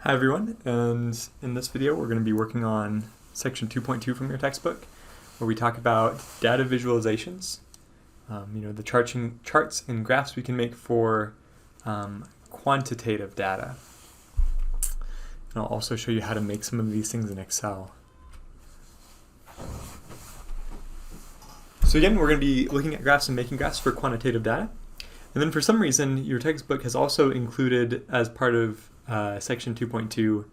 Hi everyone, and in this video we're going to be working on section 2.2 from your textbook, where we talk about data visualizations. The charts and graphs we can make for quantitative data. And I'll also show you how to make some of these things in Excel. So again, we're going to be looking at graphs and making graphs for quantitative data. And then for some reason, your textbook has also included as part of section 2.2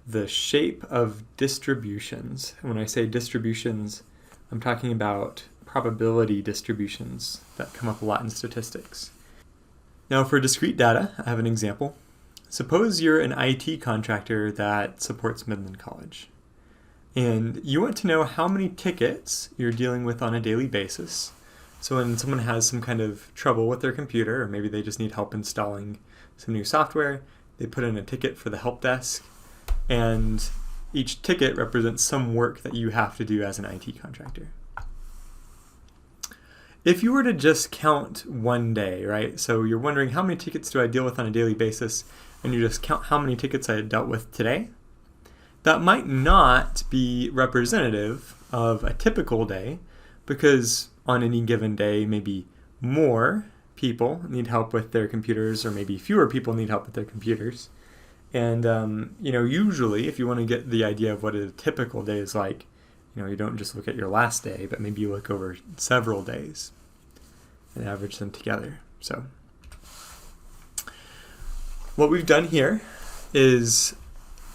the shape of distributions. And when I say distributions, I'm talking about probability distributions that come up a lot in statistics. Now for discrete data, I have an example. Suppose you're an IT contractor that supports Midland College, and you want to know how many tickets you're dealing with on a daily basis. So when someone has some kind of trouble with their computer, or maybe they just need help installing some new software, they put in a ticket for the help desk, and each ticket represents some work that you have to do as an IT contractor. If you were to just count one day, right? So you're wondering how many tickets do I deal with on a daily basis, and you just count how many tickets I dealt with today. That might not be representative of a typical day, because on any given day, maybe more people need help with their computers, or maybe fewer people need help with their computers. And usually, if you want to get the idea of what a typical day is like, you don't just look at your last day, but maybe you look over several days and average them together. So what we've done here is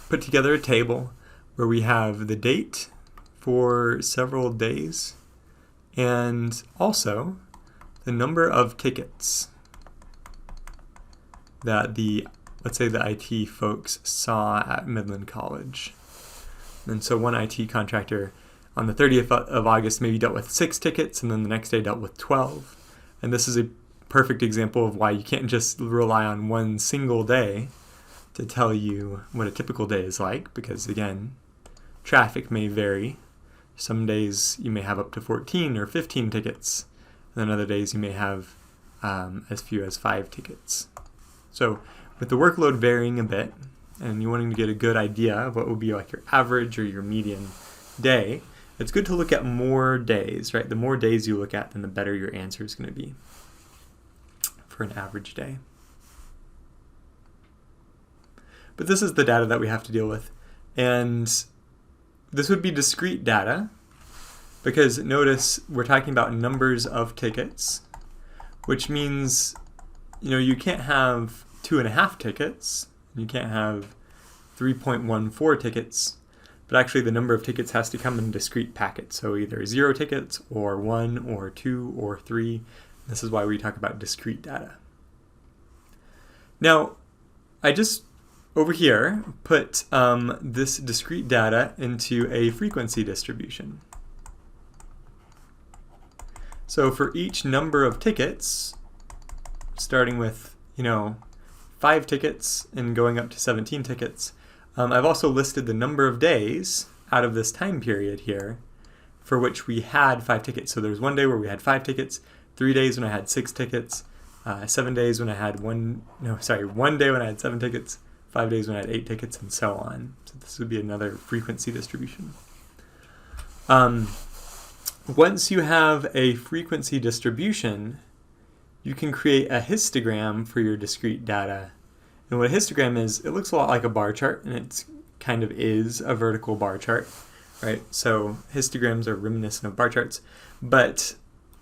put together a table where we have the date for several days and also the number of tickets that let's say the IT folks saw at Midland College. And so one IT contractor on the 30th of August maybe dealt with 6 tickets, and then the next day dealt with 12. And this is a perfect example of why you can't just rely on one single day to tell you what a typical day is like, because again, traffic may vary. Some days you may have up to 14 or 15 tickets, and then other days you may have as few as 5 tickets. So with the workload varying a bit, and you wanting to get a good idea of what would be like your average or your median day, it's good to look at more days, right? The more days you look at, then the better your answer is going to be for an average day. But this is the data that we have to deal with. And this would be discrete data, because notice we're talking about numbers of tickets, which means you can't have 2.5 tickets, you can't have 3.14 tickets, but actually the number of tickets has to come in discrete packets, so either 0 tickets or 1 or 2 or 3. This is why we talk about discrete data. Now, I just over here put this discrete data into a frequency distribution. So for each number of tickets, starting with 5 tickets and going up to 17 tickets, I've also listed the number of days out of this time period here for which we had 5 tickets. So there's one day where we had 5 tickets, 3 days when I had 6 tickets, 7 days when I had 1 day when I had 7 tickets, 5 days when I had 8 tickets, and so on. So this would be another frequency distribution. Once you have a frequency distribution, you can create a histogram for your discrete data. And what a histogram is, it looks a lot like a bar chart, and it kind of is a vertical bar chart, right? So histograms are reminiscent of bar charts. But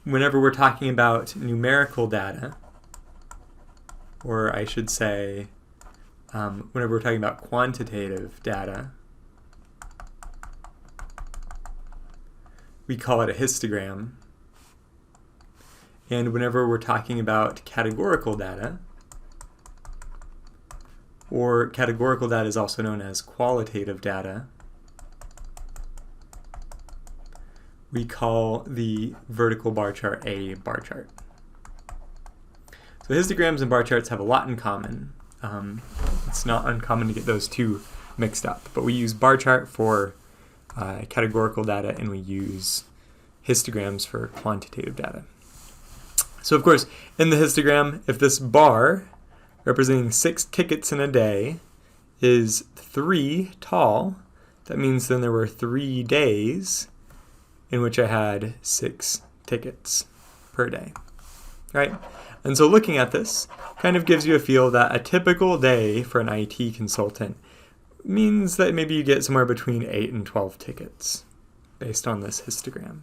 whenever we're talking about numerical data, or I should say, whenever we're talking about quantitative data, we call it a histogram. And whenever we're talking about categorical data, or categorical data is also known as qualitative data, we call the vertical bar chart a bar chart. So histograms and bar charts have a lot in common. It's not uncommon to get those two mixed up, but we use bar chart for categorical data, and we use histograms for quantitative data. So of course, in the histogram, if this bar representing 6 tickets in a day is 3 tall, that means then there were 3 days in which I had 6 tickets per day, right? And so looking at this kind of gives you a feel that a typical day for an IT consultant means that maybe you get somewhere between 8 and 12 tickets based on this histogram.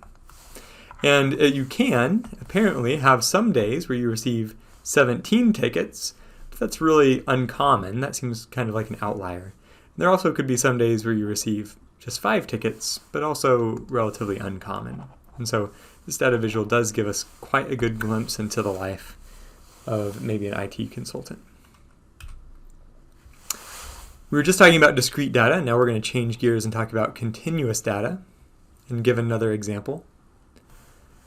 And you can apparently have some days where you receive 17 tickets, but that's really uncommon. That seems kind of like an outlier. There also could be some days where you receive just 5 tickets, but also relatively uncommon. And so this data visual does give us quite a good glimpse into the life of maybe an IT consultant. We were just talking about discrete data. Now we're going to change gears and talk about continuous data and give another example.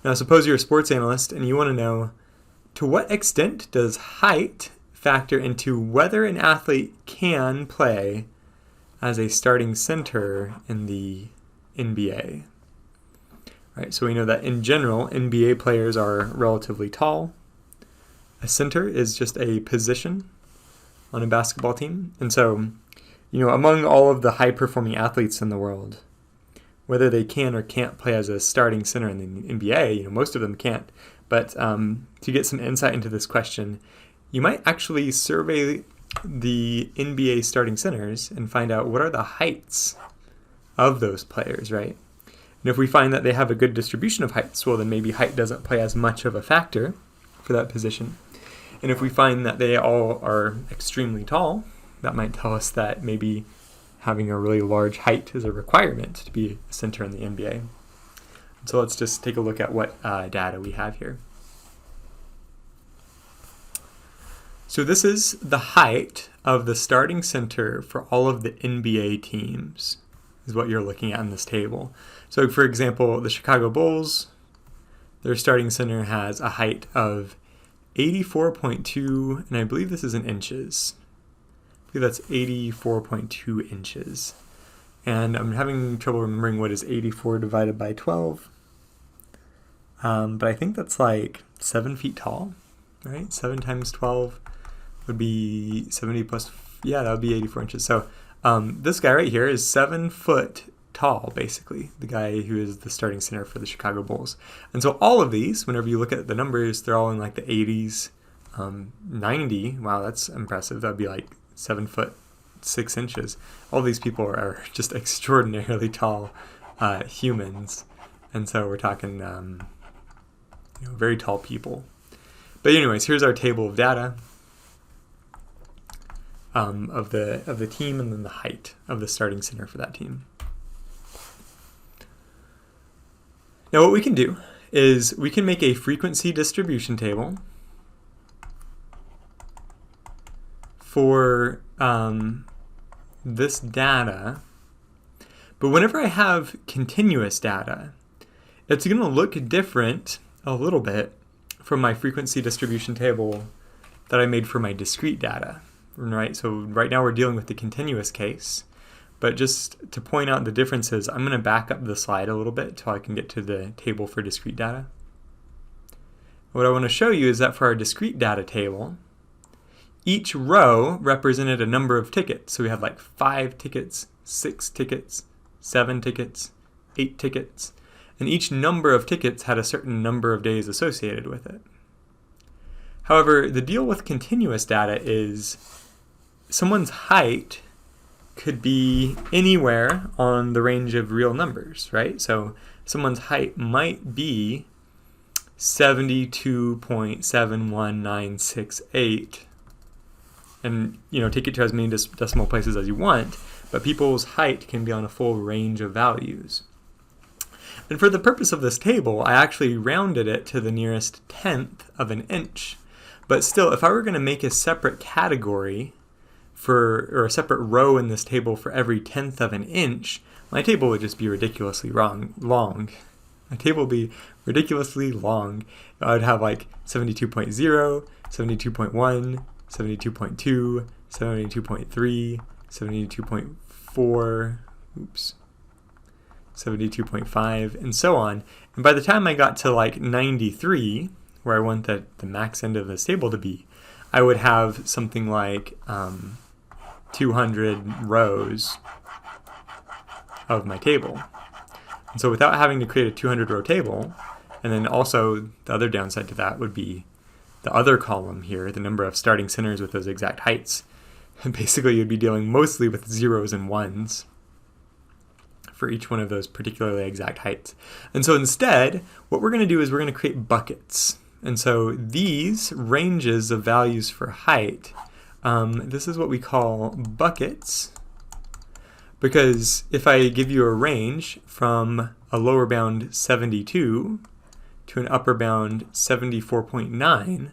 Now suppose you're a sports analyst and you want to know, to what extent does height factor into whether an athlete can play as a starting center in the NBA? Right, so we know that in general, NBA players are relatively tall. A center is just a position on a basketball team. And so, among all of the high-performing athletes in the world, whether they can or can't play as a starting center in the NBA, most of them can't. But to get some insight into this question, you might actually survey the NBA starting centers and find out what are the heights of those players, right? And if we find that they have a good distribution of heights, well, then maybe height doesn't play as much of a factor for that position. And if we find that they all are extremely tall, that might tell us that maybe having a really large height is a requirement to be a center in the NBA. So let's just take a look at what data we have here. So this is the height of the starting center for all of the NBA teams, is what you're looking at in this table. So for example, the Chicago Bulls, their starting center has a height of 84.2, and I believe this is in inches. I believe that's 84.2 inches. And I'm having trouble remembering what is 84 divided by 12. But I think that's like 7 feet tall, right? 7 times 12 would be 70 plus, yeah, that would be 84 inches. So this guy right here is 7 foot tall, basically, the guy who is the starting center for the Chicago Bulls. And so all of these, whenever you look at the numbers, they're all in like the 80s. 90, wow, that's impressive. That'd be like 7 foot 6 inches. All these people are just extraordinarily tall humans. And so we're talking very tall people. But anyways, here's our table of data of the team, and then the height of the starting center for that team. Now what we can do is we can make a frequency distribution table for this data, but whenever I have continuous data, it's going to look different a little bit from my frequency distribution table that I made for my discrete data, right? So right now we're dealing with the continuous case, but just to point out the differences, I'm going to back up the slide a little bit until I can get to the table for discrete data. What I want to show you is that for our discrete data table, each row represented a number of tickets. So we had like 5 tickets, 6 tickets, 7 tickets, 8 tickets, and each number of tickets had a certain number of days associated with it. However, the deal with continuous data is someone's height could be anywhere on the range of real numbers, right? So someone's height might be 72.71968, and take it to as many decimal places as you want, but people's height can be on a full range of values. And for the purpose of this table, I actually rounded it to the nearest tenth of an inch. But still, if I were going to make a separate category or a separate row in this table for every tenth of an inch, my table would just be ridiculously long. My table would be ridiculously long. I would have like 72.0, 72.1, 72.2, 72.3, 72.4, 72.5, and so on. And by the time I got to like 93, where I want the max end of this table to be, I would have something like 200 rows of my table. And so without having to create a 200 row table, and then also the other downside to that would be the other column here, the number of starting centers with those exact heights. And basically you'd be dealing mostly with zeros and ones for each one of those particularly exact heights. And so instead, what we're going to do is we're going to create buckets. And so these ranges of values for height, this is what we call buckets, because if I give you a range from a lower bound 72 to an upper bound 74.9,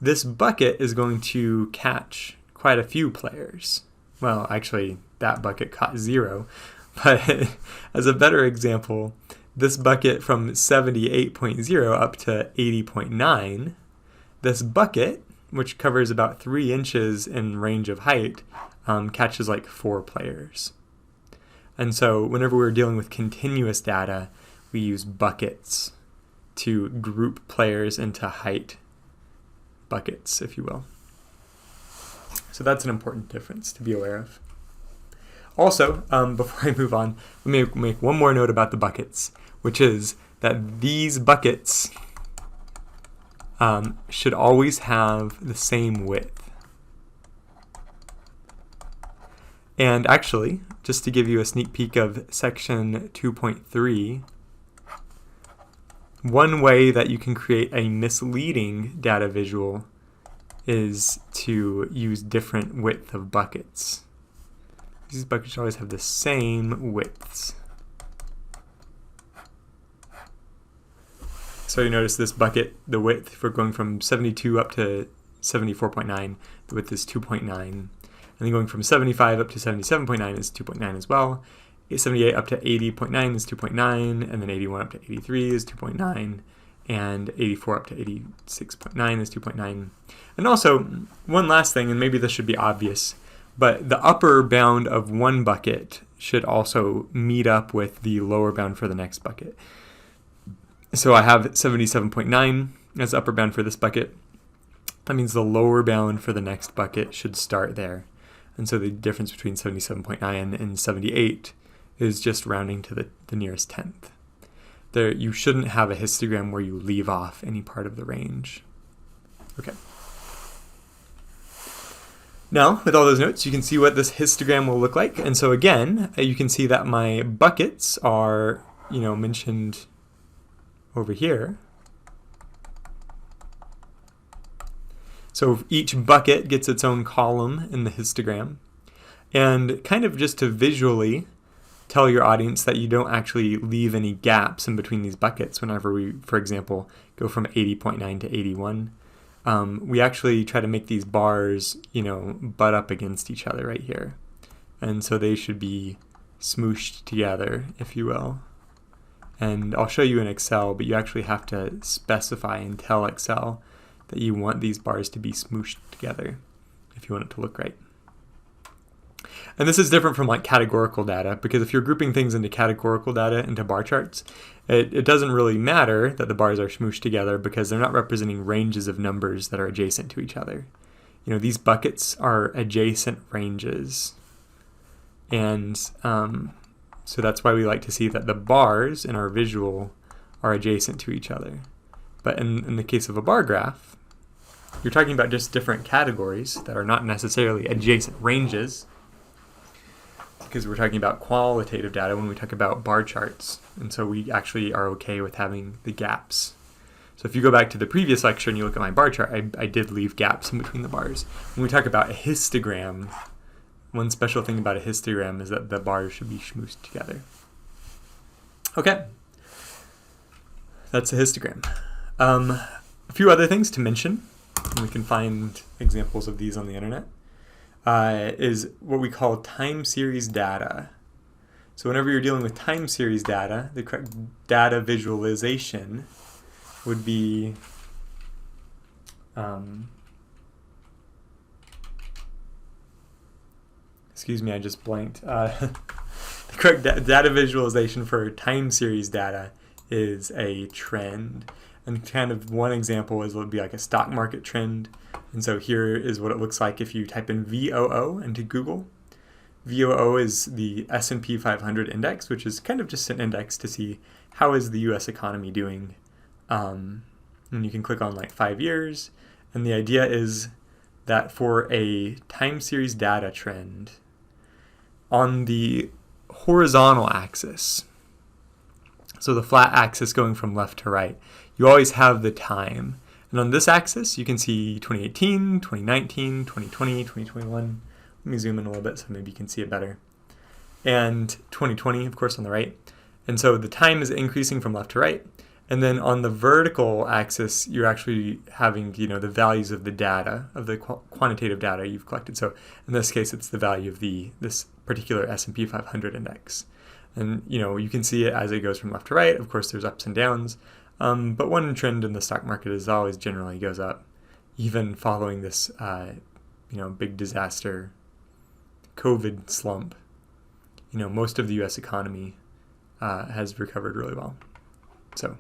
this bucket is going to catch quite a few players. Well, actually, that bucket caught 0. But as a better example, this bucket from 78.0 up to 80.9, this bucket, which covers about 3 inches in range of height, catches like 4 players. And so whenever we're dealing with continuous data, we use buckets to group players into height buckets, if you will. So that's an important difference to be aware of. Also, before I move on, let me make one more note about the buckets, which is that these buckets should always have the same width. And actually, just to give you a sneak peek of section 2.3, one way that you can create a misleading data visual is to use different width of buckets. These buckets should always have the same widths. So you notice this bucket, the width for going from 72 up to 74.9, the width is 2.9. And then going from 75 up to 77.9 is 2.9 as well. 78 up to 80.9 is 2.9, and then 81 up to 83 is 2.9, and 84 up to 86.9 is 2.9. And also, one last thing, and maybe this should be obvious, but the upper bound of one bucket should also meet up with the lower bound for the next bucket. So I have 77.9 as the upper bound for this bucket. That means the lower bound for the next bucket should start there. And so the difference between 77.9 and 78 is just rounding to the nearest tenth. There, you shouldn't have a histogram where you leave off any part of the range. Okay. Now, with all those notes, you can see what this histogram will look like. And so again, you can see that my buckets are, mentioned over here. So each bucket gets its own column in the histogram. And kind of just to visually tell your audience that you don't actually leave any gaps in between these buckets whenever we, for example, go from 80.9 to 81. We actually try to make these bars, butt up against each other right here. And so they should be smooshed together, if you will. And I'll show you in Excel, but you actually have to specify and tell Excel that you want these bars to be smooshed together if you want it to look right. And this is different from like categorical data, because if you're grouping things into categorical data into bar charts, it doesn't really matter that the bars are smooshed together because they're not representing ranges of numbers that are adjacent to each other. These buckets are adjacent ranges. And so that's why we like to see that the bars in our visual are adjacent to each other. But in the case of a bar graph, you're talking about just different categories that are not necessarily adjacent ranges, because we're talking about qualitative data when we talk about bar charts. And so we actually are okay with having the gaps. So if you go back to the previous lecture and you look at my bar chart, I did leave gaps in between the bars. When we talk about a histogram, one special thing about a histogram is that the bars should be smooshed together. Okay. That's a histogram. A few other things to mention, and we can find examples of these on the internet, is what we call time series data. So whenever you're dealing with time series data, the correct data visualization would be excuse me, I just blanked. The correct data visualization for time series data is a trend. And kind of one example would be like a stock market trend. And so here is what it looks like if you type in VOO into Google. VOO is the S&P 500 index, which is kind of just an index to see how is the US economy doing. And you can click on like 5 years. And the idea is that for a time series data trend, on the horizontal axis, so the flat axis going from left to right, you always have the time. And on this axis, you can see 2018, 2019, 2020, 2021. Let me zoom in a little bit so maybe you can see it better. And 2020, of course, on the right. And so the time is increasing from left to right. And then on the vertical axis, you're actually having, the values of the data, of the quantitative data you've collected. So in this case, it's the value of this particular S&P 500 index. And, you can see it as it goes from left to right. Of course, there's ups and downs. But one trend in the stock market is always generally goes up, even following this, big disaster, COVID slump. Most of the U.S. economy has recovered really well. So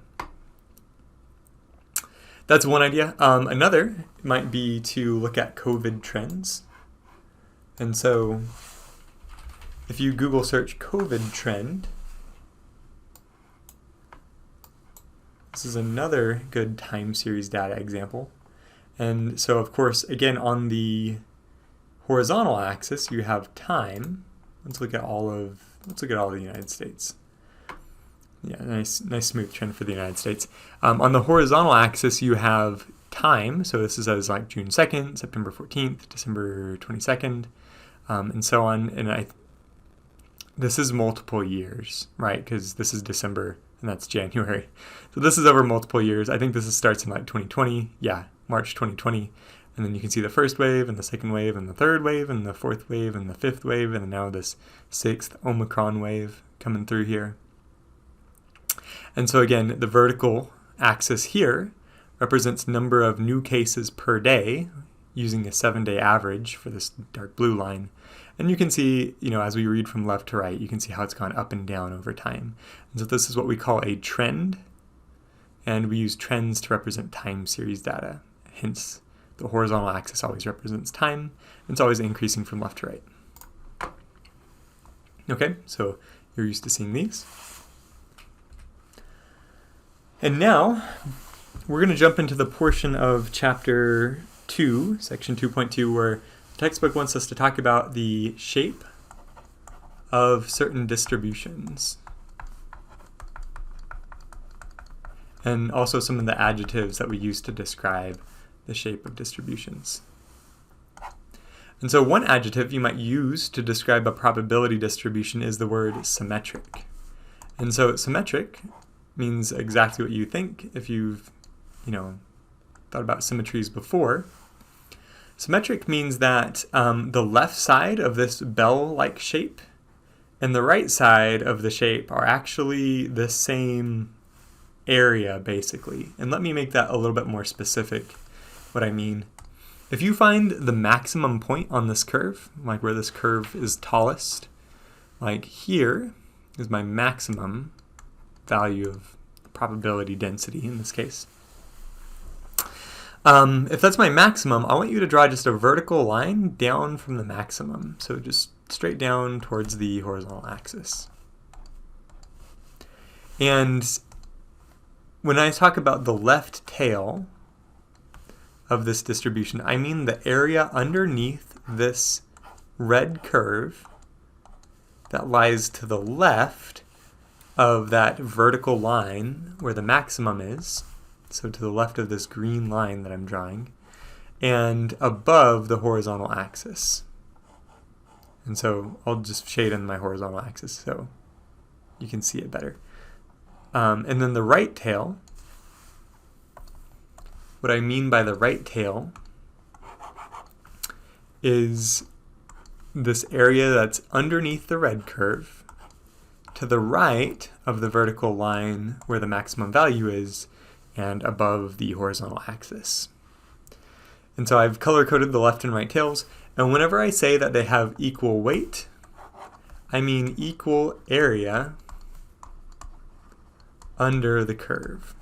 that's one idea. Another might be to look at COVID trends. And so if you Google search COVID trend, this is another good time series data example. And so, of course, again, on the horizontal axis, you have time. Let's look at all the United States. Yeah, nice smooth trend for the United States. On the horizontal axis, you have time. So this is as like June 2nd, September 14th, December 22nd, and so on. And this is multiple years, right? Because this is December and that's January. So this is over multiple years. I think this starts in like 2020. Yeah, March 2020. And then you can see the first wave and the second wave and the third wave and the fourth wave and the fifth wave and now this sixth Omicron wave coming through here. And so again, the vertical axis here represents number of new cases per day using a 7-day average for this dark blue line. And you can see, as we read from left to right, you can see how it's gone up and down over time. And so this is what we call a trend. And we use trends to represent time series data. Hence, the horizontal axis always represents time. And it's always increasing from left to right. Okay, so you're used to seeing these. And now, we're going to jump into the portion of Chapter 2, Section 2.2, where the textbook wants us to talk about the shape of certain distributions. And also some of the adjectives that we use to describe the shape of distributions. And so one adjective you might use to describe a probability distribution is the word symmetric. And so symmetric means exactly what you think if you've, thought about symmetries before. Symmetric means that the left side of this bell-like shape and the right side of the shape are actually the same area, basically. And let me make that a little bit more specific, what I mean. If you find the maximum point on this curve, like where this curve is tallest, like here is my maximum value of probability density in this case. If that's my maximum, I want you to draw just a vertical line down from the maximum. So just straight down towards the horizontal axis. And when I talk about the left tail of this distribution, I mean the area underneath this red curve that lies to the left of that vertical line where the maximum is, so to the left of this green line that I'm drawing, and above the horizontal axis. And so I'll just shade in my horizontal axis so you can see it better. And then the right tail, what I mean by the right tail is this area that's underneath the red curve to the right of the vertical line where the maximum value is and above the horizontal axis. And so I've color-coded the left and right tails, and whenever I say that they have equal weight, I mean equal area under the curve.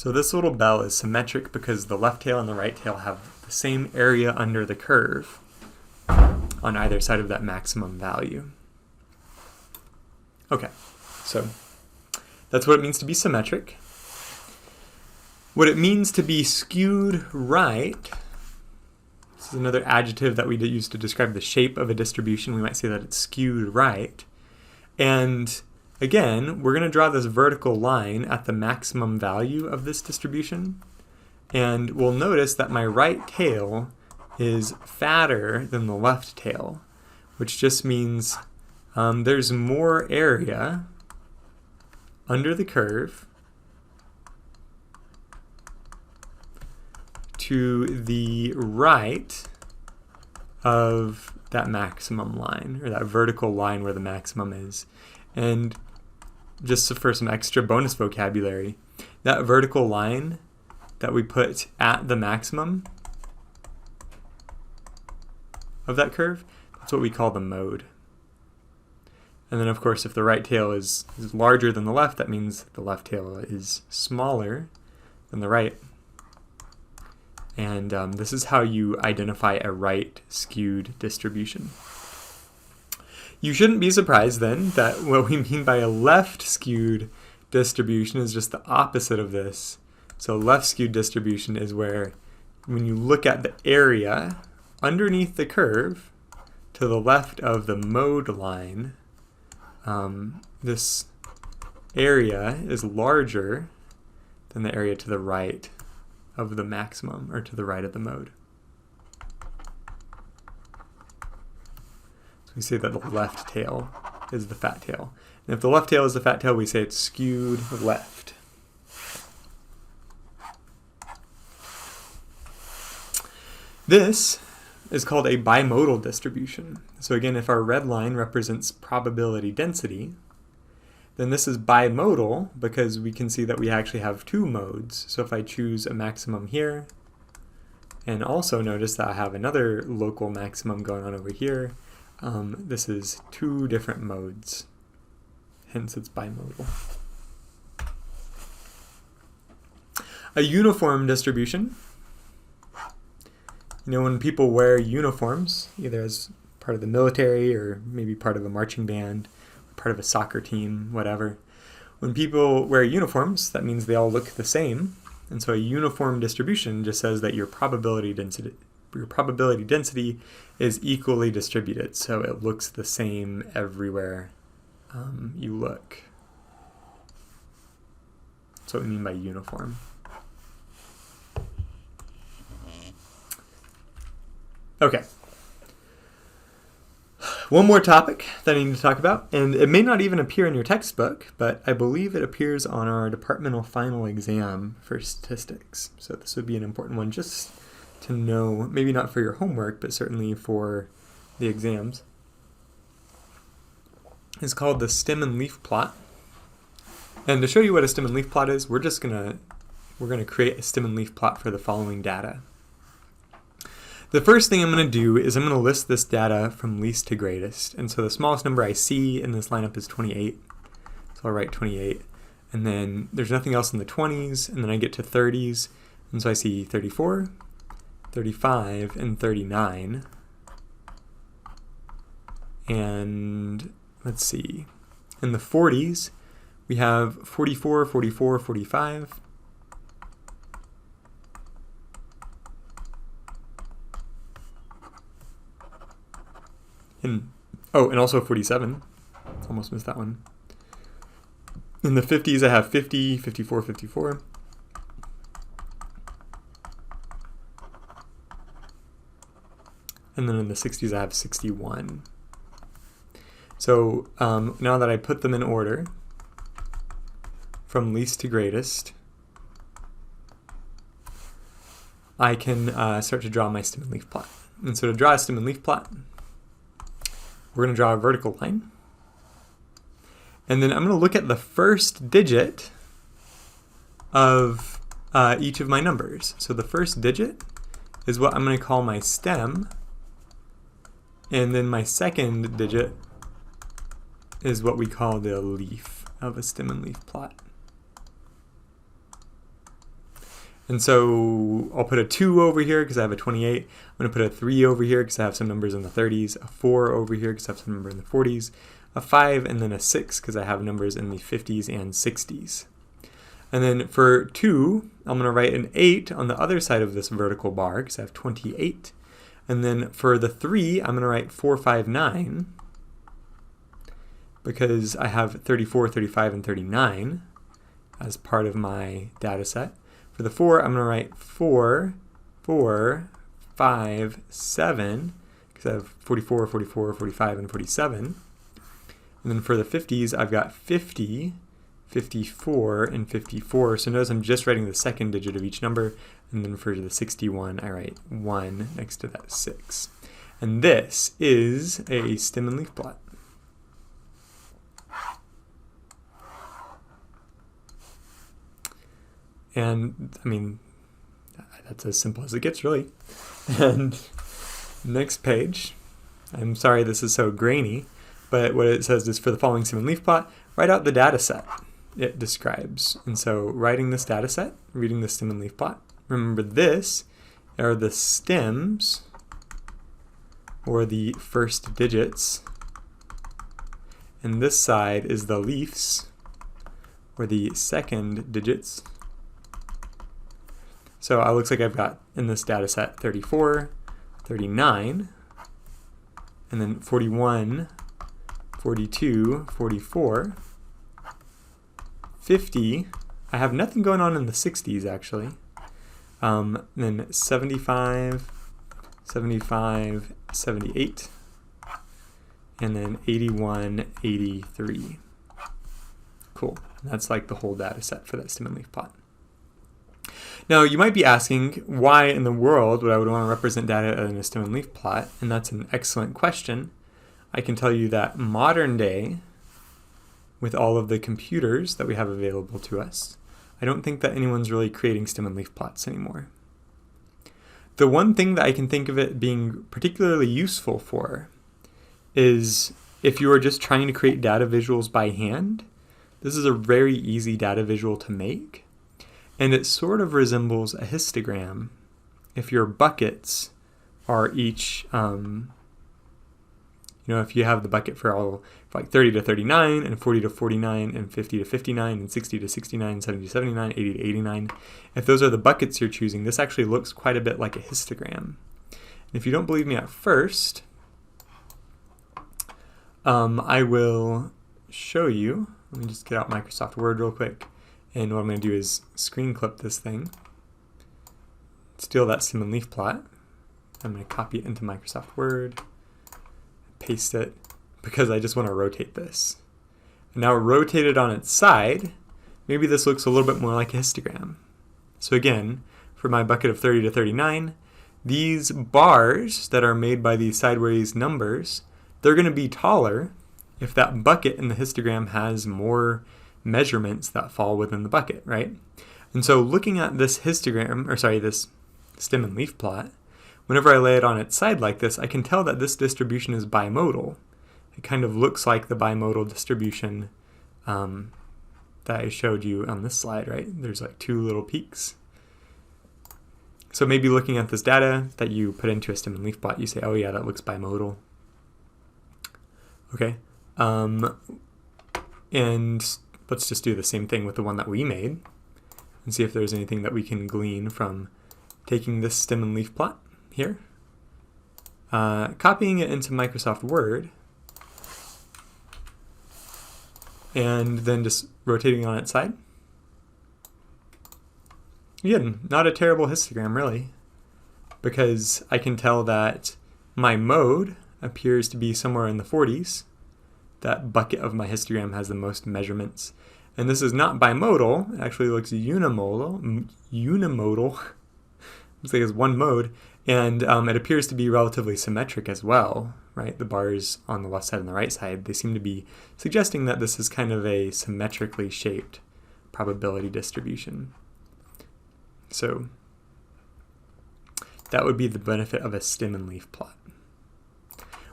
So this little bell is symmetric because the left tail and the right tail have the same area under the curve on either side of that maximum value. Okay, so that's what it means to be symmetric. What it means to be skewed right, this is another adjective that we use to describe the shape of a distribution. We might say that it's skewed right. And again, we're going to draw this vertical line at the maximum value of this distribution. And we'll notice that my right tail is fatter than the left tail, which just means there's more area under the curve to the right of that maximum line, or that vertical line where the maximum is. And just for some extra bonus vocabulary, that vertical line that we put at the maximum of that curve, that's what we call the mode. And then of course, if the right tail is larger than the left, that means the left tail is smaller than the right. And this is how you identify a right skewed distribution. You shouldn't be surprised then that what we mean by a left skewed distribution is just the opposite of this. So left skewed distribution is where, when you look at the area underneath the curve to the left of the mode line, this area is larger than the area to the right of the maximum, or to the right of the mode. So we say that the left tail is the fat tail. And if the left tail is the fat tail, we say it's skewed left. This is called a bimodal distribution. So again, if our red line represents probability density, then this is bimodal because we can see that we actually have two modes. So if I choose a maximum here, and also notice that I have another local maximum going on over here, this is two different modes. Hence it's bimodal. A uniform distribution. You know, when people wear uniforms, either as part of the military or maybe part of a marching band, part of a soccer team, whatever. When people wear uniforms, that means they all look the same. And so a uniform distribution just says that your probability density is equally distributed. So it looks the same everywhere you look. That's what we mean by uniform. Okay. One more topic that I need to talk about, and it may not even appear in your textbook, but I believe it appears on our departmental final exam for statistics. So this would be an important one just to know, maybe not for your homework, but certainly for the exams. It's called the stem and leaf plot. And to show you what a stem and leaf plot is, we're gonna create a stem and leaf plot for the following data. The first thing I'm going to do is I'm going to list this data from least to greatest. And so the smallest number I see in this lineup is 28. So I'll write 28. And then there's nothing else in the 20s. And then I get to 30s. And so I see 34, 35, and 39. And let's see. In the 40s, we have 44, 44, 45. And also 47. Almost missed that one. In the 50s, I have 50, 54, 54. And then in the 60s, I have 61. So now that I put them in order, from least to greatest, I can start to draw my stem and leaf plot. And so to draw a stem and leaf plot, we're going to draw a vertical line. And then I'm going to look at the first digit of each of my numbers. So the first digit is what I'm going to call my stem. And then my second digit is what we call the leaf of a stem and leaf plot. And so I'll put a 2 over here because I have a 28. I'm going to put a 3 over here because I have some numbers in the 30s, a 4 over here because I have some numbers in the 40s, a 5, and then a 6 because I have numbers in the 50s and 60s. And then for 2, I'm going to write an 8 on the other side of this vertical bar because I have 28. And then for the 3, I'm going to write 4, 5, 9 because I have 34, 35, and 39 as part of my data set. For the 4, I'm going to write 4, 4, 5, 7, because I have 44, 44, 45, and 47. And then for the 50s, I've got 50, 54, and 54. So notice I'm just writing the second digit of each number. And then for the 61, I write 1 next to that 6. And this is a stem and leaf plot. And I mean, that's as simple as it gets, really. And next page, I'm sorry this is so grainy, but what it says is for the following stem and leaf plot, write out the data set it describes. And so writing this data set, reading the stem and leaf plot, remember this are the stems, or the first digits, and this side is the leaves, or the second digits. So it looks like I've got in this data set 34, 39, and then 41, 42, 44, 50. I have nothing going on in the 60s actually. Then 75, 75, 78, and then 81, 83. Cool. That's like the whole data set for that stem and leaf plot. Now, you might be asking why in the world would I want to represent data in a stem and leaf plot, and that's an excellent question. I can tell you that modern day, with all of the computers that we have available to us, I don't think that anyone's really creating stem and leaf plots anymore. The one thing that I can think of it being particularly useful for is if you are just trying to create data visuals by hand. This is a very easy data visual to make. And it sort of resembles a histogram if your buckets are each, if you have the bucket for like 30 to 39 and 40 to 49 and 50 to 59 and 60 to 69, 70 to 79, 80 to 89. If those are the buckets you're choosing, this actually looks quite a bit like a histogram. And if you don't believe me at first, I will show you. Let me just get out Microsoft Word real quick. And what I'm going to do is screen clip this thing, steal that stem and leaf plot. I'm going to copy it into Microsoft Word, paste it, because I just want to rotate this. And now rotate it on its side, maybe this looks a little bit more like a histogram. So again, for my bucket of 30 to 39, these bars that are made by these sideways numbers, they're going to be taller if that bucket in the histogram has more measurements that fall within the bucket, right? And so looking at this this stem and leaf plot, whenever I lay it on its side like this, I can tell that this distribution is bimodal. It kind of looks like the bimodal distribution that I showed you on this slide, right? There's like two little peaks. So maybe looking at this data that you put into a stem and leaf plot, you say, oh yeah, that looks bimodal. Okay. And let's just do the same thing with the one that we made and see if there's anything that we can glean from taking this stem and leaf plot here, copying it into Microsoft Word, and then just rotating on its side. Again, not a terrible histogram really, because I can tell that my mode appears to be somewhere in the 40s. That bucket of my histogram has the most measurements. And this is not bimodal, it actually looks unimodal. Looks like it's one mode, and it appears to be relatively symmetric as well, right? The bars on the left side and the right side, they seem to be suggesting that this is kind of a symmetrically shaped probability distribution. So that would be the benefit of a stem and leaf plot.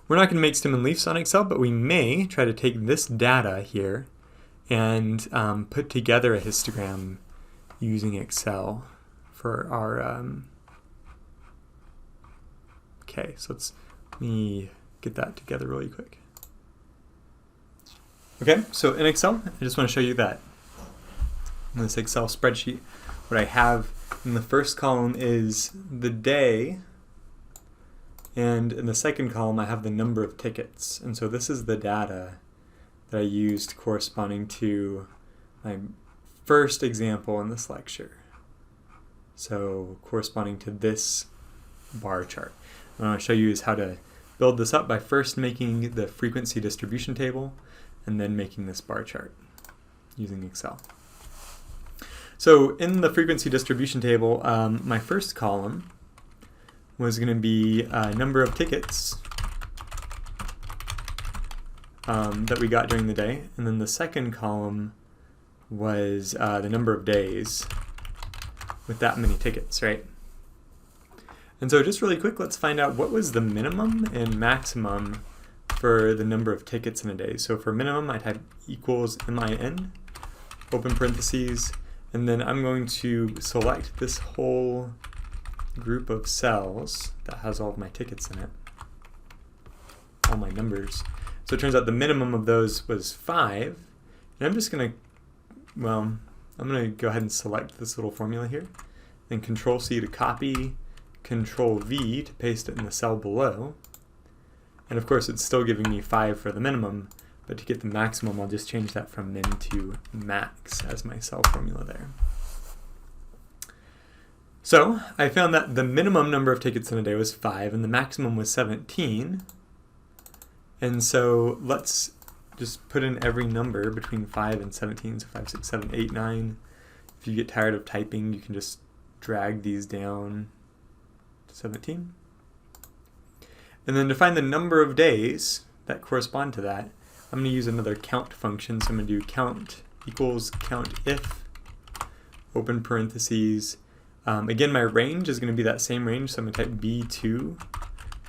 We're not going to make stem and leaves on Excel, but we may try to take this data here and put together a histogram using Excel for our, okay, so let me get that together really quick. Okay, so in Excel, I just want to show you that in this Excel spreadsheet, what I have in the first column is the day, and in the second column I have the number of tickets. And so this is the data that I used corresponding to my first example in this lecture. So corresponding to this bar chart. What I want to show you is how to build this up by first making the frequency distribution table and then making this bar chart using Excel. So in the frequency distribution table, my first column was going to be number of tickets that we got during the day, and then the second column was the number of days with that many tickets, right? And so just really quick, let's find out what was the minimum and maximum for the number of tickets in a day. So for minimum, I type equals min, open parentheses, and then I'm going to select this whole group of cells that has all of my tickets in it, all my numbers. So it turns out the minimum of those was 5, and I'm just going to, well, I'm going to go ahead and select this little formula here, then Control-C to copy, Control-V to paste it in the cell below, and of course it's still giving me 5 for the minimum, but to get the maximum I'll just change that from min to max as my cell formula there. So I found that the minimum number of tickets in a day was 5 and the maximum was 17. And so let's just put in every number between 5 and 17, so 5, 6, 7, 8, 9. If you get tired of typing, you can just drag these down to 17. And then to find the number of days that correspond to that, I'm going to use another count function. So I'm going to do count equals count if, open parentheses. Again, my range is going to be that same range, so I'm going to type B2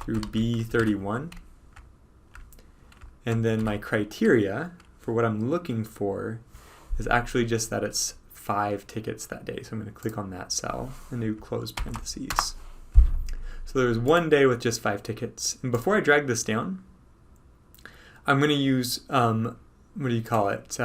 through B31. And then my criteria for what I'm looking for is actually just that it's 5 tickets that day. So I'm going to click on that cell and do close parentheses. So there was one day with just 5 tickets. And before I drag this down, I'm going to use, what do you call it,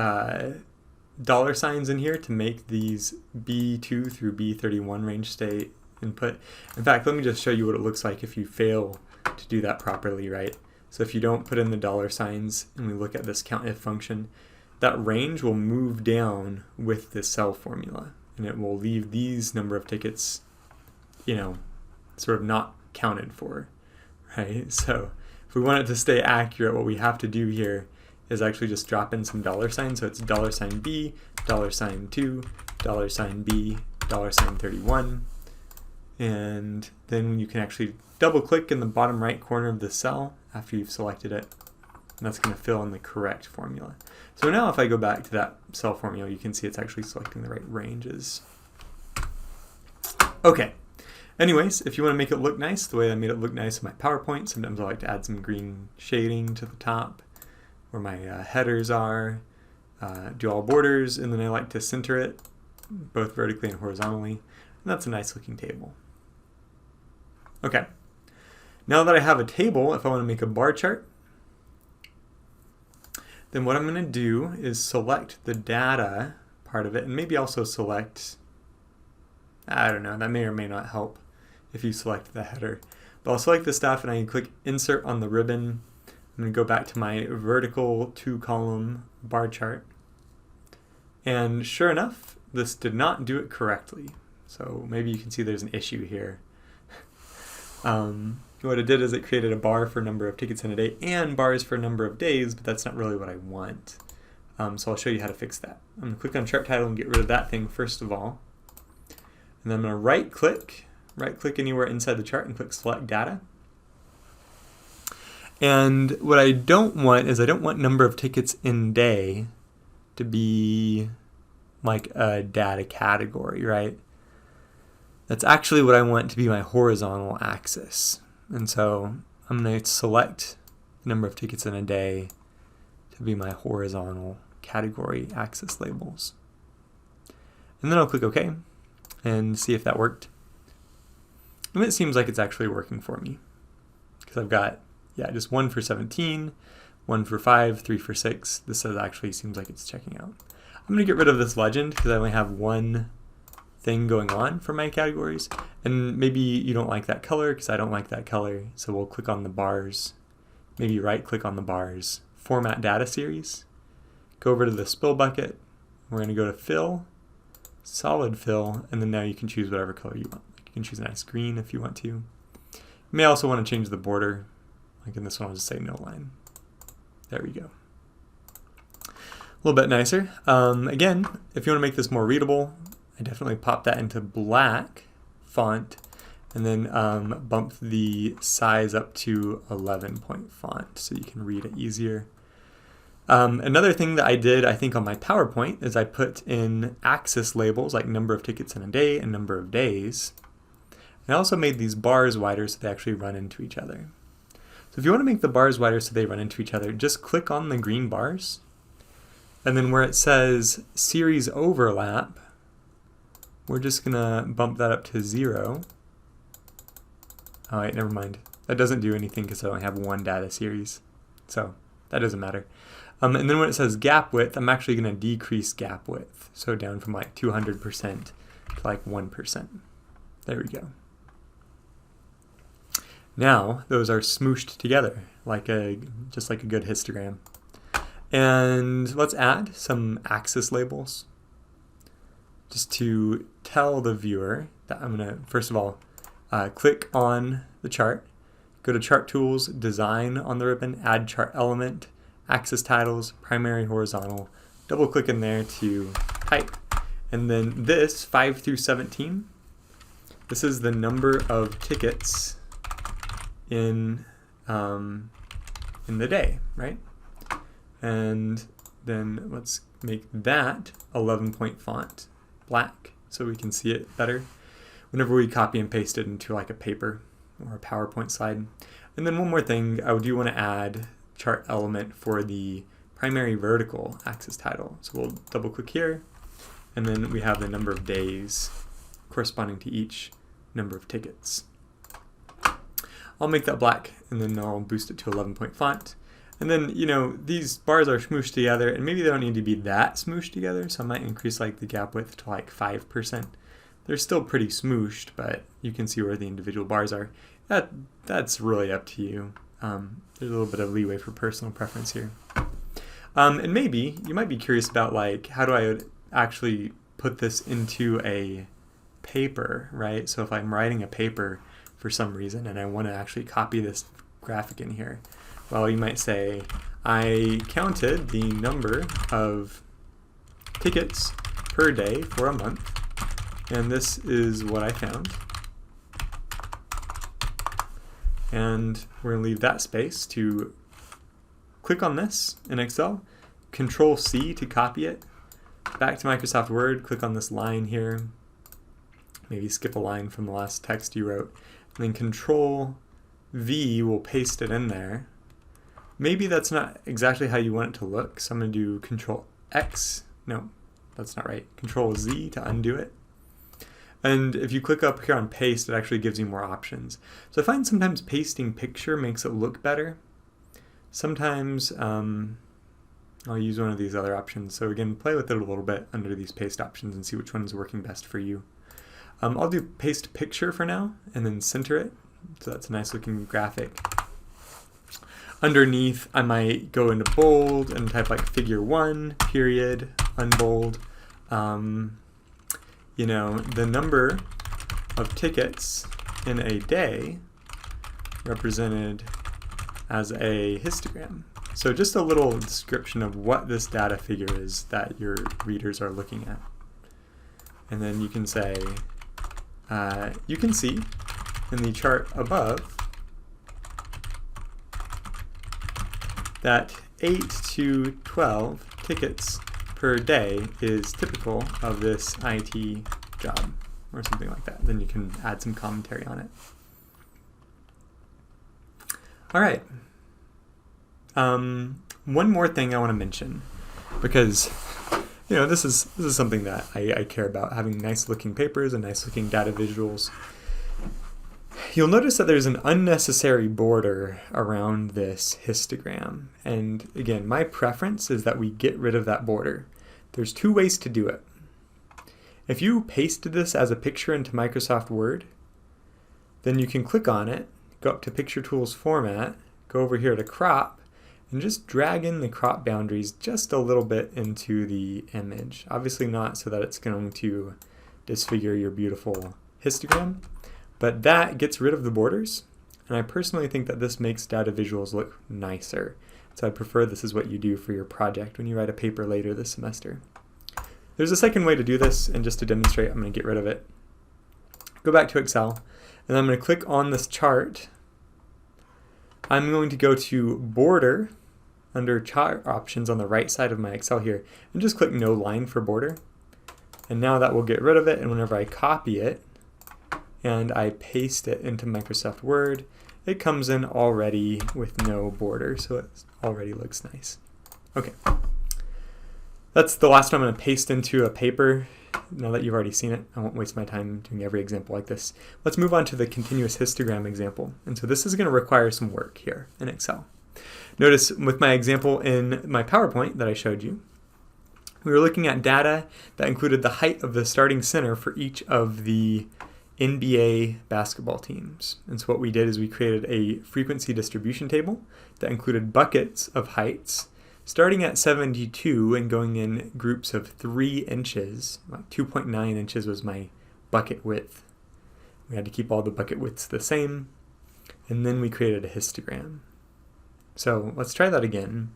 dollar signs in here to make these B2 through B31 range stay input. In fact, let me just show you what it looks like if you fail to do that properly, right? So if you don't put in the dollar signs and we look at this COUNTIF function, that range will move down with the cell formula, and it will leave these number of tickets, you know, sort of not counted for, right? So if we want it to stay accurate, what we have to do here is actually just drop in some dollar signs. So it's $B, $2, $B, $31. And then you can actually double click in the bottom right corner of the cell after you've selected it. And that's going to fill in the correct formula. So now if I go back to that cell formula, you can see it's actually selecting the right ranges. Okay. Anyways, if you want to make it look nice, the way I made it look nice in my PowerPoint, sometimes I like to add some green shading to the top where my headers are, do all borders, and then I like to center it both vertically and horizontally. And that's a nice looking table. Okay. Now that I have a table, if I want to make a bar chart, then what I'm going to do is select the data part of it, and maybe also select, I don't know, that may or may not help if you select the header. But I'll select the stuff and I can click Insert on the ribbon. I'm going to go back to my vertical 2-column bar chart. And sure enough, this did not do it correctly. So maybe you can see there's an issue here. What it did is it created a bar for number of tickets in a day and bars for number of days, but that's not really what I want. So I'll show you how to fix that. I'm going to click on chart title and get rid of that thing first of all. And then I'm going to right click anywhere inside the chart and click Select Data. And what I don't want is I don't want number of tickets in day to be like a data category, right? That's actually what I want to be my horizontal axis. And so I'm going to select the number of tickets in a day to be my horizontal category axis labels. And then I'll click OK. and see if that worked. And it seems like it's actually working for me, because I've got, yeah, just 1 for 17, 1 for 5, 3 for 6. This actually seems like it's checking out. I'm going to get rid of this legend because I only have one thing going on for my categories. And maybe you don't like that color because I don't like that color. So we'll click on the bars, maybe right click on the bars, format data series, go over to the spill bucket. We're going to go to fill, solid fill, and then now you can choose whatever color you want. You can choose a nice green if you want to. You may also want to change the border. Like in this one, I'll just say no line. There we go. A little bit nicer. Again, if you want to make this more readable, I definitely pop that into black font and then bump the size up to 11-point font so you can read it easier. Another thing that I did, I think, on my PowerPoint is I put in axis labels like number of tickets in a day and number of days. And I also made these bars wider so they actually run into each other. So if you want to make the bars wider so they run into each other, just click on the green bars. And then where it says series overlap, we're just going to bump that up to 0. All right, never mind. That doesn't do anything because I only have one data series. So that doesn't matter. And then when it says gap width, I'm actually going to decrease gap width. So down from like 200% to like 1%. There we go. Now those are smooshed together just like a good histogram. And let's add some axis labels just to tell the viewer that I'm going to, first of all, click on the chart, go to Chart Tools, Design on the ribbon, Add Chart Element, Axis Titles, Primary Horizontal, double click in there to type. And then this, 5 through 17, this is the number of tickets in the day, right? And then let's make that 11-point font black so we can see it better whenever we copy and paste it into like a paper or a PowerPoint slide. And then one more thing, I do want to add chart element for the primary vertical axis title. So we'll double click here, and then we have the number of days corresponding to each number of tickets. I'll make that black, and then I'll boost it to 11-point font. And then, you know, these bars are smooshed together, and maybe they don't need to be that smooshed together, so I might increase like the gap width to like 5%. They're still pretty smooshed, but you can see where the individual bars are. That's really up to you. There's a little bit of leeway for personal preference here. And maybe you might be curious about like, how do I actually put this into a paper, right? So if I'm writing a paper for some reason and I want to actually copy this graphic in here, well, you might say, I counted the number of tickets per day for a month, and this is what I found. And we're going to leave that space to click on this in Excel, Control-C to copy it, back to Microsoft Word, click on this line here, maybe skip a line from the last text you wrote, and then Control-V will paste it in there. Maybe that's not exactly how you want it to look, so I'm going to do Control-X. No, that's not right. Control-Z to undo it. And if you click up here on paste, it actually gives you more options. So I find sometimes pasting picture makes it look better. Sometimes I'll use one of these other options. So again, play with it a little bit under these paste options and see which one is working best for you. I'll do paste picture for now and then center it. So that's a nice looking graphic. Underneath, I might go into bold and type like figure 1, period, unbold. You know, the number of tickets in a day represented as a histogram. So just a little description of what this data figure is that your readers are looking at. And then you can say, you can see in the chart above that 8 to 12 tickets per day is typical of this IT job, or something like that. Then you can add some commentary on it. All right. One more thing I want to mention, because this is something that I care about, having nice looking papers and nice looking data visuals. You'll notice that there's an unnecessary border around this histogram. And again, my preference is that we get rid of that border. There's two ways to do it. If you pasted this as a picture into Microsoft Word, then you can click on it, go up to Picture Tools Format, go over here to Crop, and just drag in the crop boundaries just a little bit into the image. Obviously not so that it's going to disfigure your beautiful histogram, but that gets rid of the borders, and I personally think that this makes data visuals look nicer. So I prefer this is what you do for your project when you write a paper later this semester. There's a second way to do this, and just to demonstrate, I'm going to get rid of it. Go back to Excel, and I'm going to click on this chart. I'm going to go to Border under Chart Options on the right side of my Excel here, and just click No Line for border. And now that will get rid of it, and whenever I copy it and I paste it into Microsoft Word, it comes in already with no border, so it already looks nice. Okay. That's the last one I'm going to paste into a paper. Now that you've already seen it, I won't waste my time doing every example like this. Let's move on to the continuous histogram example. And so this is going to require some work here in Excel. Notice with my example in my PowerPoint that I showed you, we were looking at data that included the height of the starting center for each of the NBA basketball teams. And so what we did is we created a frequency distribution table that included buckets of heights starting at 72 and going in groups of 3 inches. Like 2.9 inches was my bucket width. We had to keep all the bucket widths the same. And then we created a histogram. So let's try that again.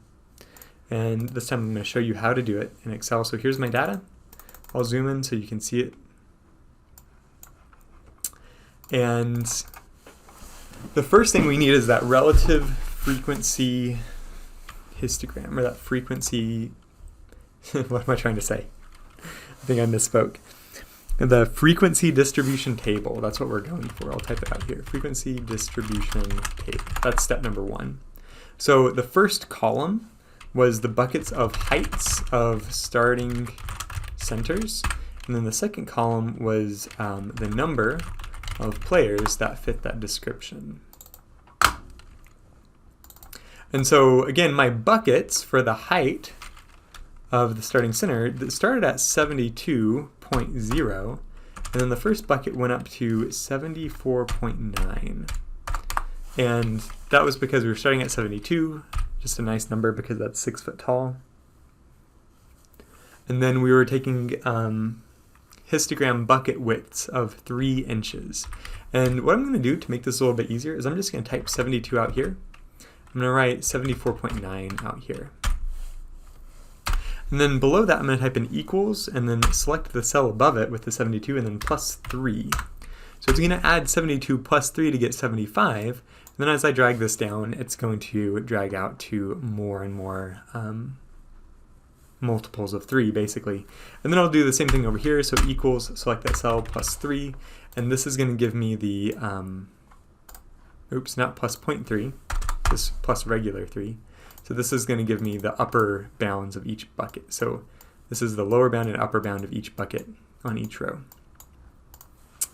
And this time I'm going to show you how to do it in Excel. So here's my data. I'll zoom in so you can see it. And the first thing we need is that relative frequency histogram, or that frequency, what am I trying to say? I think I misspoke. The frequency distribution table, that's what we're going for. I'll type it out here. Frequency distribution table. That's step number 1. So the first column was the buckets of heights of starting centers. And then the second column was the number of players that fit that description. And so again, my buckets for the height of the starting center started at 72.0, and then the first bucket went up to 74.9. And that was because we were starting at 72, just a nice number because that's 6 foot tall. And then we were taking histogram bucket widths of 3 inches. And what I'm going to do to make this a little bit easier is I'm just going to type 72 out here. I'm going to write 74.9 out here. And then below that I'm going to type in equals and then select the cell above it with the 72 and then plus 3. So it's going to add 72 plus 3 to get 75. And then as I drag this down, it's going to drag out to more and more multiples of 3 basically. And then I'll do the same thing over here. So equals, select that cell, plus 3. And this is going to give me the, oops, not plus 0.3. This plus regular 3. So this is going to give me the upper bounds of each bucket. So this is the lower bound and upper bound of each bucket on each row.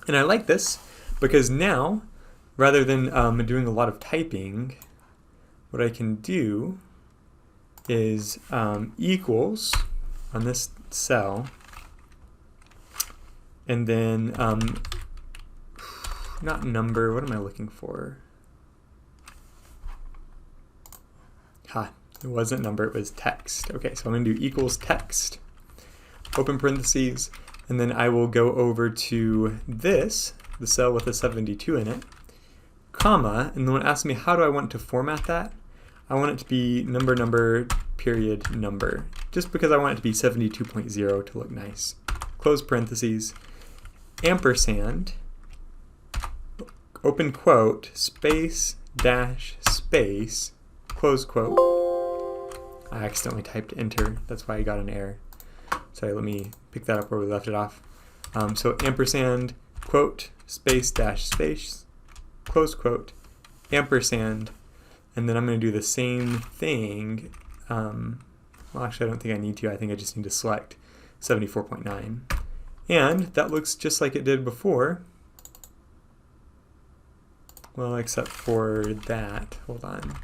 And I like this because now, rather than doing a lot of typing, what I can do is equals on this cell, and then not number, what am I looking for? It wasn't number, it was text. Okay, so I'm going to do equals text, open parentheses, and then I will go over to this, the cell with a 72 in it, comma, and then it asks me how do I want to format that. I want it to be number, period, number, just because I want it to be 72.0 to look nice. Close parentheses, ampersand, open quote, space, dash, space, close quote. I accidentally typed enter, that's why I got an error. Sorry, let me pick that up where we left it off. So ampersand, quote, space, dash, space, close quote, ampersand, and then I'm going to do the same thing. Well, actually, I don't think I need to. I think I just need to select 74.9. And that looks just like it did before. Well, except for that. Hold on.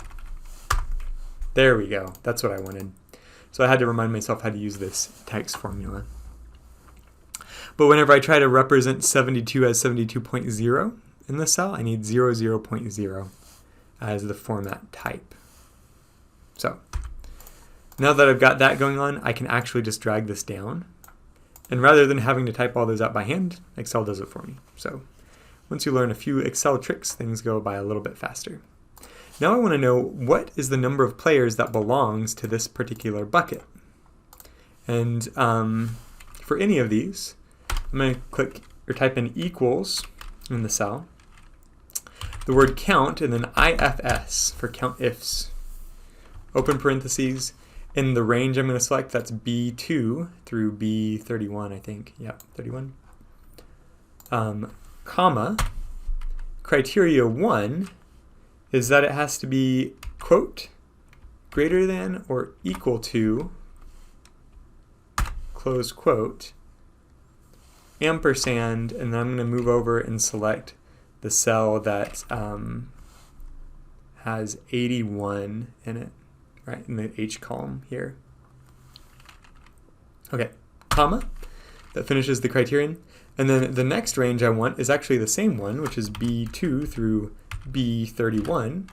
There we go. That's what I wanted. So I had to remind myself how to use this text formula. But whenever I try to represent 72 as 72.0 in the cell, I need 00.0 as the format type. So now that I've got that going on, I can actually just drag this down. And rather than having to type all those out by hand, Excel does it for me. So once you learn a few Excel tricks, things go by a little bit faster. Now I want to know what is the number of players that belongs to this particular bucket. And for any of these, I'm going to click or type in equals in the cell, the word count, and then IFS for count ifs. Open parentheses. In the range I'm going to select, that's B2 through B31, I think. Yep, 31. Comma. Criteria 1 is that it has to be, quote, greater than or equal to, close quote, ampersand, and then I'm going to move over and select the cell that has 81 in it, right, in the H column here. Okay, comma, that finishes the criterion. And then the next range I want is actually the same one, which is B2 through B31,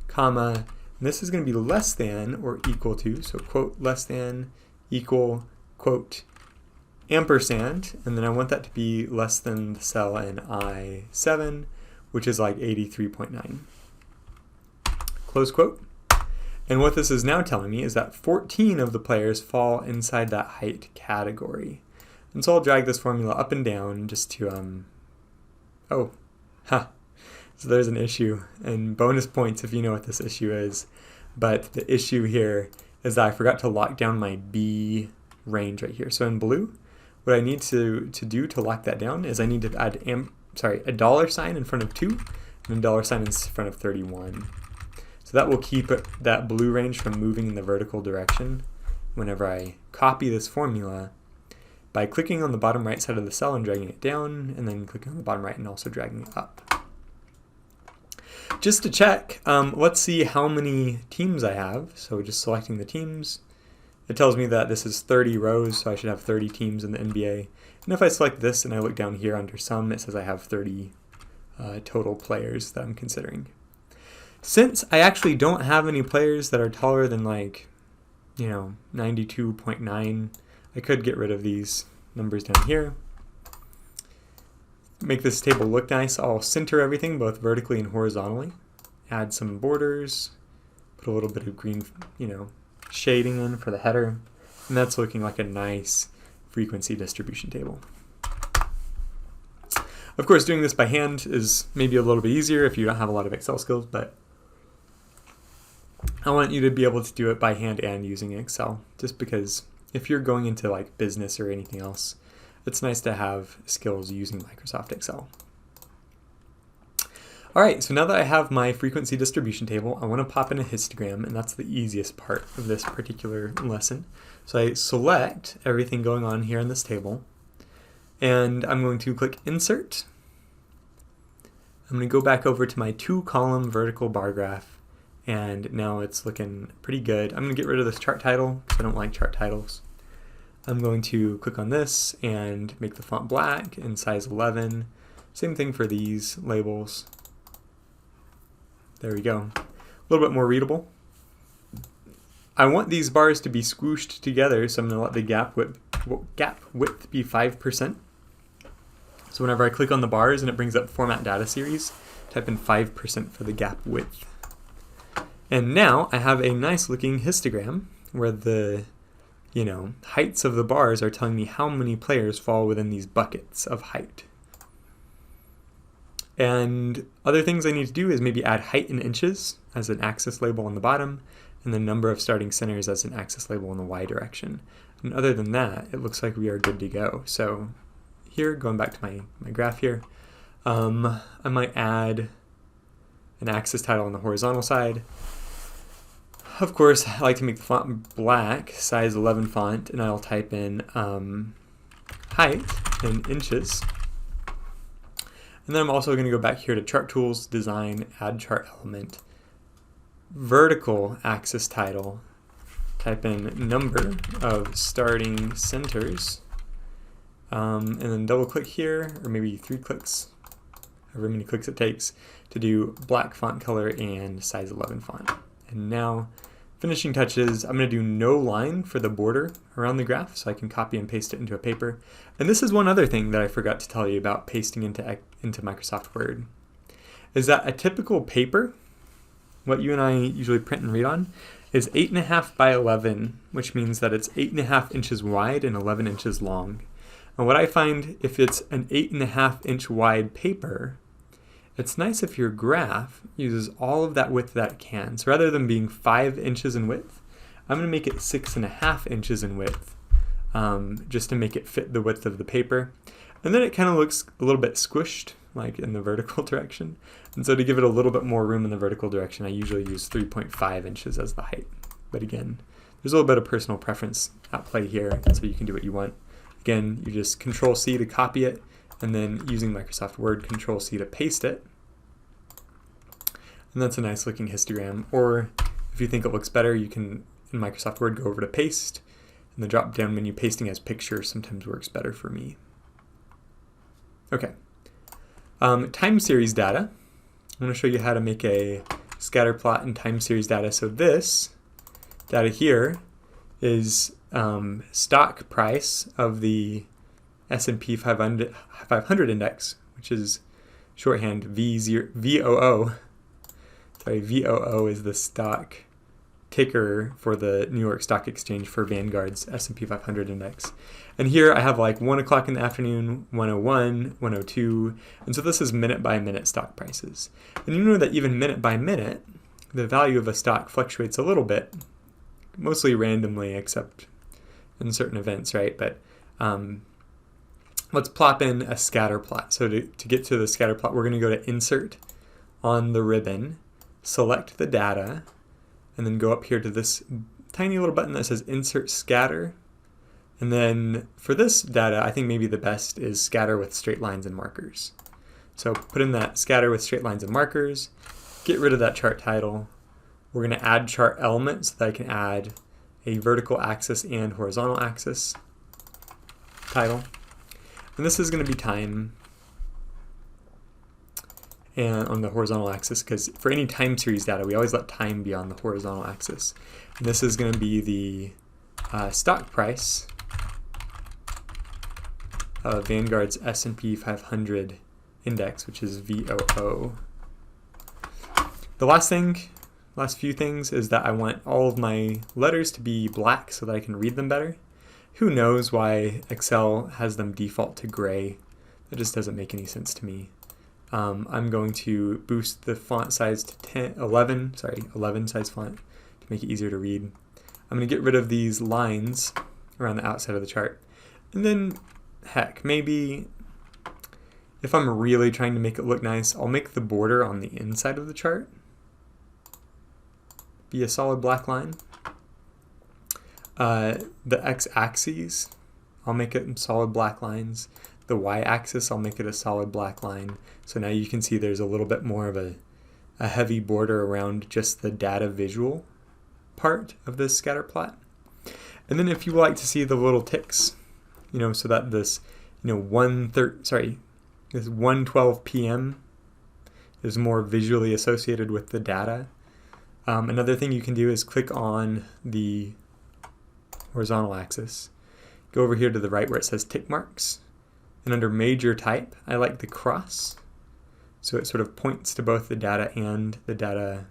comma, and this is going to be less than or equal to, so quote, less than, equal, quote, ampersand, and then I want that to be less than the cell in I7, which is like 83.9. Close quote. And what this is now telling me is that 14 of the players fall inside that height category. And so I'll drag this formula up and down just to, so there's an issue, and bonus points if you know what this issue is. But the issue here is that I forgot to lock down my B range right here. So in blue, what I need to do to lock that down is I need to add a dollar sign in front of 2 and a dollar sign in front of 31. So that will keep that blue range from moving in the vertical direction whenever I copy this formula by clicking on the bottom right side of the cell and dragging it down, and then clicking on the bottom right and also dragging it up. Just to check, let's see how many teams I have. So just selecting the teams, it tells me that this is 30 rows, so I should have 30 teams in the NBA. And if I select this and I look down here under sum, it says I have 30 total players that I'm considering. Since I actually don't have any players that are taller than 92.9, I could get rid of these numbers down here. Make this table look nice. I'll center everything both vertically and horizontally. Add some borders. Put a little bit of green, shading in for the header. And that's looking like a nice frequency distribution table. Of course, doing this by hand is maybe a little bit easier if you don't have a lot of Excel skills, but I want you to be able to do it by hand and using Excel, just because if you're going into business or anything else, it's nice to have skills using Microsoft Excel. All right, so now that I have my frequency distribution table, I want to pop in a histogram, and that's the easiest part of this particular lesson. So I select everything going on here in this table, and I'm going to click Insert. I'm going to go back over to my 2-column vertical bar graph, and now it's looking pretty good. I'm going to get rid of this chart title because I don't like chart titles. I'm going to click on this and make the font black and size 11. Same thing for these labels. There we go. A little bit more readable. I want these bars to be squooshed together, so I'm going to let the gap width be 5%. So whenever I click on the bars and it brings up Format Data Series, type in 5% for the gap width. And now I have a nice looking histogram where the heights of the bars are telling me how many players fall within these buckets of height. And other things I need to do is maybe add height in inches as an axis label on the bottom, and the number of starting centers as an axis label in the y direction. And other than that, it looks like we are good to go. So here, going back to my graph here, I might add an axis title on the horizontal side. of course, I like to make the font black, size 11 font, and I'll type in height in inches. And then I'm also going to go back here to Chart Tools, Design, Add Chart Element, Vertical Axis Title, type in number of starting centers, and then double click here, or maybe 3 clicks, however many clicks it takes, to do black font color and size 11 font. And now, finishing touches, I'm going to do no line for the border around the graph, so I can copy and paste it into a paper. And this is one other thing that I forgot to tell you about pasting into Microsoft Word, is that a typical paper, what you and I usually print and read on, is 8.5 by 11, which means that it's 8.5 inches wide and 11 inches long. And what I find, if it's an 8.5 inch wide paper, it's nice if your graph uses all of that width that it can. So rather than being 5 inches in width, I'm going to make it 6.5 inches in width, just to make it fit the width of the paper. And then it kind of looks a little bit squished, like in the vertical direction. And so to give it a little bit more room in the vertical direction, I usually use 3.5 inches as the height. But again, there's a little bit of personal preference at play here, so you can do what you want. Again, you just Control-C to copy it, and then using Microsoft Word, Control-C to paste it. And that's a nice looking histogram. Or if you think it looks better, you can, in Microsoft Word, go over to Paste, and the drop-down menu pasting as picture sometimes works better for me. Okay. Time series data. I'm going to show you how to make a scatter plot in time series data. So this data here is stock price of the S&P 500 index, which is shorthand VOO. Sorry, VOO is the stock ticker for the New York Stock Exchange for Vanguard's S&P 500 index. And here I have like 1 o'clock in the afternoon, 1:01, 1:02, and so this is minute by minute stock prices. And you know that even minute by minute, the value of a stock fluctuates a little bit, mostly randomly except in certain events, right? But let's plop in a scatter plot. So to get to the scatter plot, we're going to go to Insert on the ribbon, select the data, and then go up here to this tiny little button that says Insert Scatter. And then for this data, I think maybe the best is scatter with straight lines and markers. So put in that scatter with straight lines and markers, get rid of that chart title. We're going to add chart elements so that I can add a vertical axis and horizontal axis title. And this is going to be time, and on the horizontal axis, because for any time series data, we always let time be on the horizontal axis. And this is going to be the stock price of Vanguard's S&P 500 index, which is VOO. The last few things is that I want all of my letters to be black so that I can read them better. Who knows why Excel has them default to gray? That just doesn't make any sense to me. I'm going to boost the font size to 11 size font to make it easier to read. I'm going to get rid of these lines around the outside of the chart. And then, heck, maybe if I'm really trying to make it look nice, I'll make the border on the inside of the chart be a solid black line. The x-axis, I'll make it solid black lines. The y-axis, I'll make it a solid black line. So now you can see there's a little bit more of a heavy border around just the data visual part of this scatter plot. And then if you like to see the little ticks, so that this, this 1:12 p.m. is more visually associated with the data. Another thing you can do is click on the horizontal axis. Go over here to the right where it says tick marks. And under major type, I like the cross. So it sort of points to both the data and the data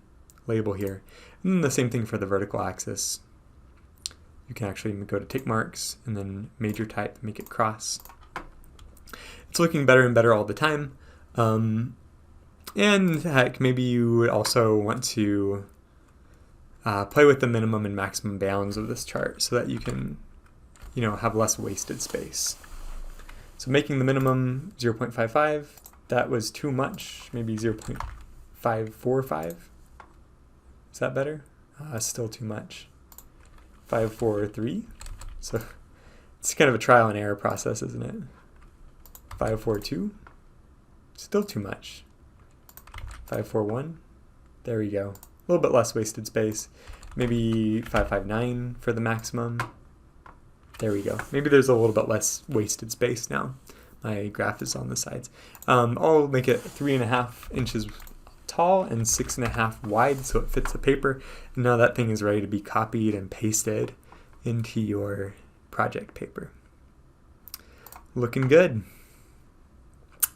label here. And then the same thing for the vertical axis. You can actually go to tick marks and then major type, make it cross. It's looking better and better all the time. And heck, maybe you would also want to play with the minimum and maximum bounds of this chart so that you can, have less wasted space. So making the minimum 0.55, that was too much, maybe 0.545. Is that better? Still too much. 543. So it's kind of a trial and error process, isn't it? 542. Still too much. 541. There we go. A little bit less wasted space. Maybe 559 for the maximum. There we go. Maybe there's a little bit less wasted space now. My graph is on the sides. I'll make it 3.5 inches tall and 6.5 wide so it fits the paper. And now that thing is ready to be copied and pasted into your project paper. Looking good.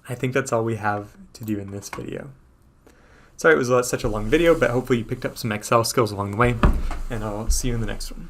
I think that's all we have to do in this video. Sorry it was such a long video, but hopefully you picked up some Excel skills along the way, and I'll see you in the next one.